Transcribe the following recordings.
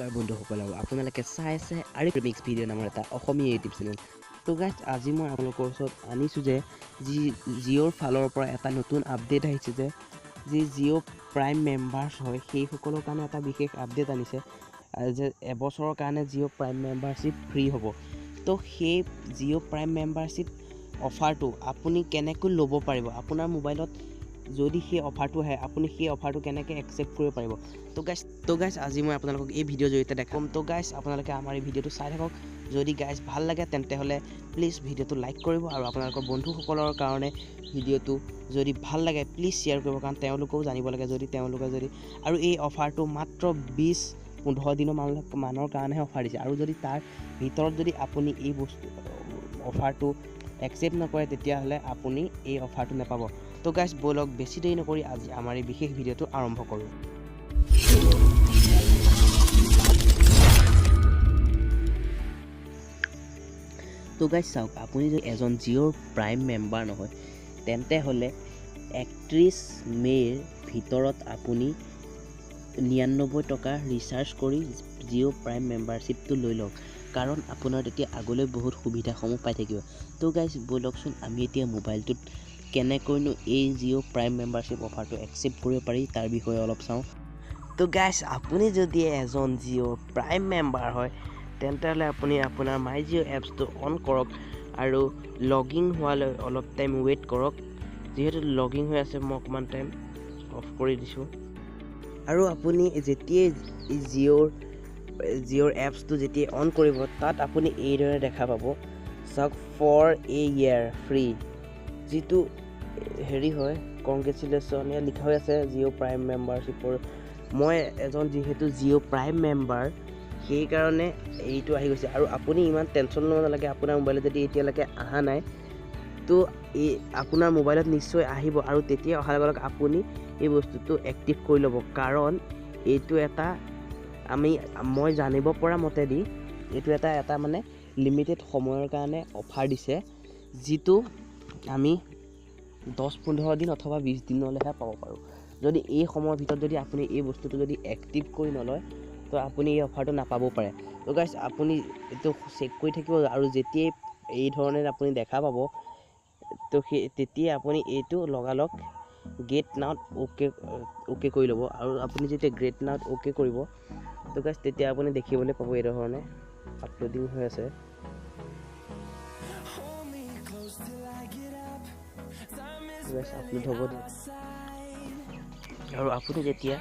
নমস্কাৰ বন্ধুসকল, আৰু আপোনালোকে চাই আছে আৰিমিক্স ভিডিঅ' নামৰ এটা অসমীয়া ইউটিউব চেনেল। তো গাইজ, আজি মই আপোনালোকৰ ওচৰত আনিছোঁ যে জিঅ'ৰ ফালৰ পৰা এটা নতুন আপডেট আহিছে যে যি জিঅ' প্ৰাইম মেম্বাৰ্ছ হয় সেইসকলৰ কাৰণে এটা বিশেষ আপডেট আনিছে যে এবছৰৰ কাৰণে জিঅ' প্ৰাইম মেম্বাৰশ্বিপ ফ্ৰী হ'ব। তো সেই জিঅ' প্ৰাইম মেম্বাৰশ্বিপ অফাৰটো আপুনি কেনেকৈ ল'ব পাৰিব, আপোনাৰ মোবাইলত যদি সেই অফাৰটো আহে আপুনি সেই অফাৰটো কেনেকৈ একচেপ্ট কৰিব পাৰিব। তো গাইজ আজি মই আপোনালোকক এই ভিডিঅ'ৰ জৰিয়তে দেখাম। তো গাইজ আপোনালোকে আমাৰ এই ভিডিঅ'টো চাই থাকক। যদি গাইজ ভাল লাগে তেন্তে হ'লে প্লিজ ভিডিঅ'টো লাইক কৰিব, আৰু আপোনালোকৰ বন্ধুসকলৰ কাৰণে ভিডিঅ'টো যদি ভাল লাগে প্লিজ শ্বেয়াৰ কৰিব, কাৰণ তেওঁলোকেও জানিব লাগে যদি আৰু এই অফাৰটো মাত্ৰ 20-15 দিনৰ মানৰ কাৰণেহে অফাৰ দিছে, আৰু যদি তাৰ ভিতৰত যদি আপুনি এই অফাৰটো একচেপ্ট নকৰে তেতিয়াহ'লে আপুনি এই অফাৰটো নাপাব। তো গাইজ ব'লক বেছি দেৰি নকৰি আজি আমাৰ এই বিশেষ ভিডিঅ'টো আৰম্ভ কৰোঁ। তো গাইজ চাওক, আপুনি যদি এজন জিঅ'ৰ প্ৰাইম মেম্বাৰ নহয় তেন্তে হ'লে 31 মে'ৰ ভিতৰত আপুনি 99 টকা ৰিচাৰ্জ কৰি জিঅ' প্ৰাইম মেম্বাৰশ্বিপটো লৈ লওক, কাৰণ আপোনাৰ তেতিয়া আগলৈ বহুত সুবিধাসমূহ পাই থাকিব। তো গাইজ ব'লকচোন আমি এতিয়া মোবাইলটোত কেনেকৈনো এই জিঅ' প্ৰাইম মেম্বাৰশ্বিপ অফাৰটো একচেপ্ট কৰিব পাৰি তাৰ বিষয়ে অলপ চাওঁ। তো গাইজ, আপুনি যদি এজন জিঅ'ৰ প্ৰাইম মেম্বাৰ হয় তেন্তে হ'লে আপুনি আপোনাৰ মাই জিঅ' এপছটো অন কৰক আৰু লগিন হোৱালৈ অলপ টাইম ৱেইট কৰক। যিহেতু লগিন হৈ আছে মই অকণমান টাইম অফ কৰি দিছোঁ, আৰু আপুনি যেতিয়াই জিঅ'ৰ এপছটো যেতিয়াই অন কৰিব তাত আপুনি এইদৰে দেখা পাব, চাওক ফৰ এ ইয়েৰ ফ্ৰী, যিটো হেৰি হয় কংগ্ৰেচুলেশ্যন ইয়াত লিখা হৈ আছে জিঅ' প্ৰাইম মেম্বাৰশ্বিপৰ। মই এজন যিহেতু জিঅ' প্ৰাইম মেম্বাৰ সেইকাৰণে এইটো আহি গৈছে, আৰু আপুনি ইমান টেনশ্যন ল'ব নালাগে। আপোনাৰ মোবাইলত যদি এতিয়ালৈকে অহা নাই তো আপোনাৰ মোবাইলত নিশ্চয় আহিব, আৰু তেতিয়া অহাৰ লগে লগে আপুনি এই বস্তুটো এক্টিভ কৰি ল'ব, কাৰণ এইটো এটা মই জানিব পৰা মতেদি এইটো এটা মানে লিমিটেড সময়ৰ কাৰণে অফাৰ দিছে, যিটো আমি 10-15 দিন অথবা 20 দিনলৈহে পাব পাৰোঁ। যদি এই সময়ৰ ভিতৰত যদি আপুনি এই বস্তুটো যদি এক্টিভ কৰি নলয় তো আপুনি এই অফাৰটো নাপাব পাৰে। তো গাইজ আপুনি এইটো চেক কৰি থাকিব, আৰু যেতিয়াই এই ধৰণে আপুনি দেখা পাব তো তেতিয়াই আপুনি এইটো লগালগ গেট নাওত অ'কে কৰি ল'ব, আৰু আপুনি যেতিয়া গেট নাওত অ'কে কৰিব তো গাইজ তেতিয়া আপুনি দেখিবলৈ পাব এই ধৰণে আপলোডিং হৈ আছে। আপলোড হ'ব দিয়ক, আৰু আপুনি যেতিয়া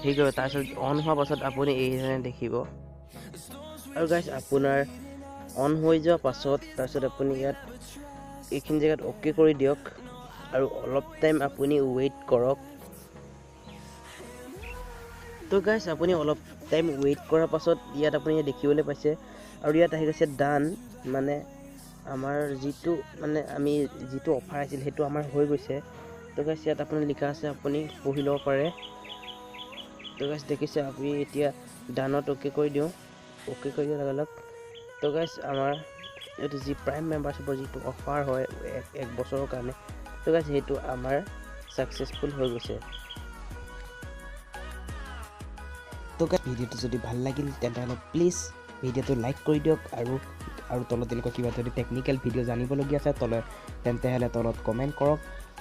হেৰি কৰিব তাৰপিছত অন হোৱাৰ পাছত আপুনি এই ধৰণে দেখিব, আৰু গাইজ আপোনাৰ অন হৈ যোৱাৰ পাছত তাৰপিছত আপুনি ইয়াত এইখিনি জেগাত অ'কে কৰি দিয়ক, আৰু অলপ টাইম আপুনি ৱেইট কৰক। তো গাইজ আপুনি অলপ টাইম ৱেইট কৰাৰ পাছত ইয়াত আপুনি দেখিবলৈ পাইছে, আৰু ইয়াত আহি গৈছে ডান, মানে আমাৰ আমি যিটো অফাৰ আছিল সেইটো আমাৰ হৈ গৈছে। তো গাইজ ইয়াত আপুনি লিখা আছে, আপুনি পঢ়ি ল'ব পাৰে। তো গাইজ দেখিছে আপুনি এতিয়া ডানত অ'কে কৰি দিওঁ, অ'কে কৰি দিয়াৰ লগে লগে তো গাইজ আমাৰ এইটো যি প্ৰাইম মেম্বাৰশ্বিপৰ যিটো অফাৰ হয় এক বছৰৰ কাৰণে, তো গাইজ সেইটো আমাৰ ছাকচেছফুল হৈ গৈছে। তো গাইজ ভিডিঅ'টো যদি ভাল লাগিল তেন্তে প্লিজ ভিডিঅ'টো লাইক কৰি দিয়ক, আৰু তলত তেনেকুৱা কিবা যদি টেকনিকেল ভিডিঅ' জানিবলগীয়া আছে তেন্তে হ'লে তলত কমেণ্ট কৰক,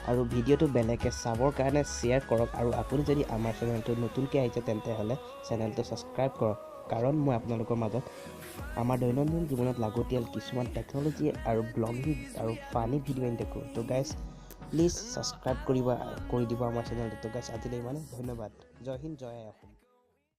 আৰু ভিডিঅ'টো বেলেগে চাবৰ কাৰণে শ্বেয়াৰ কৰক, আৰু আপুনি যদি আমাৰ চেনেলটো নতুনকৈ আহিছে তেন্তে হ'লে চেনেলটো ছাবস্ক্ৰাইব কৰক, কাৰণ মই আপোনালোকৰ মাজত আমাৰ দৈনন্দিন জীৱনত লাগতিয়াল কিছুমান টেকন'লজি আৰু ব্লগিং আৰু ফানি ভিডিঅ' আনি থাকোঁ। তো গাইজ প্লিজ ছাবস্ক্ৰাইব কৰি দিব আমাৰ চেনেলটো। তো গাইজ আজিলৈ ইমানে, ধন্যবাদ। জয় হিন্দ, জয় অসম।